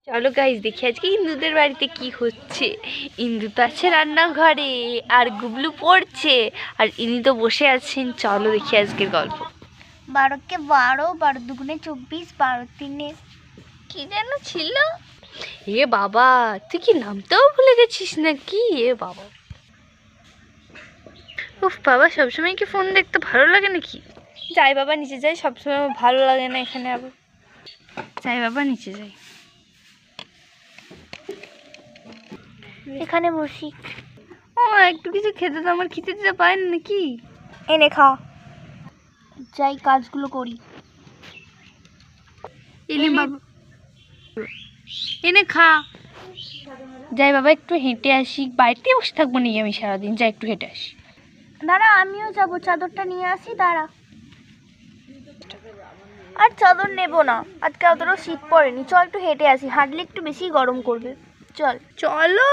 চলো গাইজ দেখি আজকে ইন্দুদের বাড়িতে কি হচ্ছে। ইন্দু তো আছে রান্নাঘরে আর গুবলু পড়ছে আর ইনি তো বসে আছেন। চলো দেখি আজকের গল্প। 12কে 12, 12 দুগুণে 24, 12 তিনে কি যেন ছিল। এ বাবা, তুই কি নামতেও ভুলে গেছিস নাকি? এ বাবা, উফ বাবা, সবসময় কি ফোন দেখতে ভালো লাগে নাকি? যাই বাবা নিচে যাই, সবসময় আমার ভালো লাগে না এখানে। আবার যাই বাবা নিচে যাই। এখানে বসি। ও একটু কিছু খেতে তো আমার খেতে দিতে পারেন নাকি? এনে খা, যাই কাজগুলো করি। এনে বাবা, এনে খা। যাই বাবা একটু হেঁটে আসি, বাড়িতে বসে থাকবো নাকি আমি সারাদিন? যাই একটু হেঁটে আসি। দাঁড়া, আমিও যাবো, চাদরটা নিয়ে আসি, দাঁড়া। আর চাদর নেবো না, আজকে অতটাও শীত পড়েনি, চল একটু হেঁটে আসি, হাঁটলে একটু বেশি গরম করবে, চল। চলো।